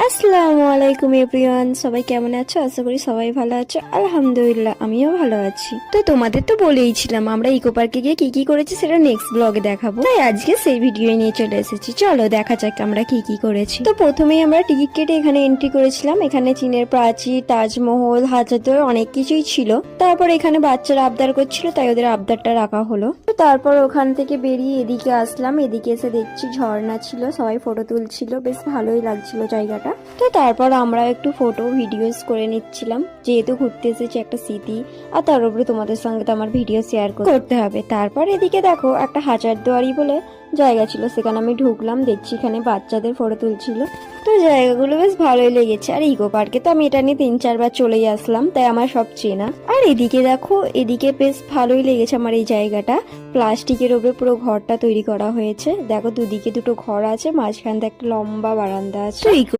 আসসালামু আলাইকুম এভরিওয়ান, সবাই কেমন আছো? আশা করি সবাই ভালো আছো। আলহামদুলিল্লাহ আমিও ভালো আছি। তো তোমাদের তো বলেইছিলাম আমরা ইকো পার্কে গিয়ে কি কি করেছি সেটা নেক্সট ব্লগে দেখাবো, তাই আজকে সেই ভিডিও নিয়ে চলে এসেছি। চলো দেখা যাক আমরা কি কি করেছি। তো প্রথমেই আমরা টিকিট কেটে এখানে এন্ট্রি করেছিলাম। এখানে চীনের প্রাচীর, তাজমহল, হাজারদুয়ার অনেক কিছুই ছিল। তারপর এখানে বাচ্চারা আবদার করছিল, তাই ওদের আবদারটা রাখা হলো। তো তারপর ওখান থেকে বেরিয়ে এদিকে আসলাম। এদিকে এসে দেখছি ঝর্ণা ছিল, সবাই ফটো তুলছিল, বেশ ভালোই লাগছিল জায়গাটা। তো তারপর আমরা একটু ফটো ভিডিওস করে নিচ্ছিলাম, যেহেতু ঘুরতে এসেছি একটা স্মৃতি, আর তার উপরে তোমাদের সঙ্গে তো আমার ভিডিও শেয়ার করতে হবে। তারপর এদিকে দেখো একটা হাজারদুয়ারি বলে জায়গা ছিল, সেখানে আমি ঢুকলাম। দেখছি এখানে বাচ্চাদের ফটো তুলছিল। তো জায়গাগুলো বেশ ভালোই লেগেছে। আর ইকো পার্কে তো আমি এটা নিয়ে 3-4 বার চলেই আসলাম, তাই আমার সব চেনা। আর এদিকে দেখো, এদিকে বেশ ভালোই লেগেছে আমার এই জায়গাটা। প্লাস্টিকের উপরে পুরো ঘরটা তৈরি করা হয়েছে। দেখো দুদিকে দুটো ঘর আছে, মাঝখান দিয়ে একটা লম্বা বারান্দা আছে।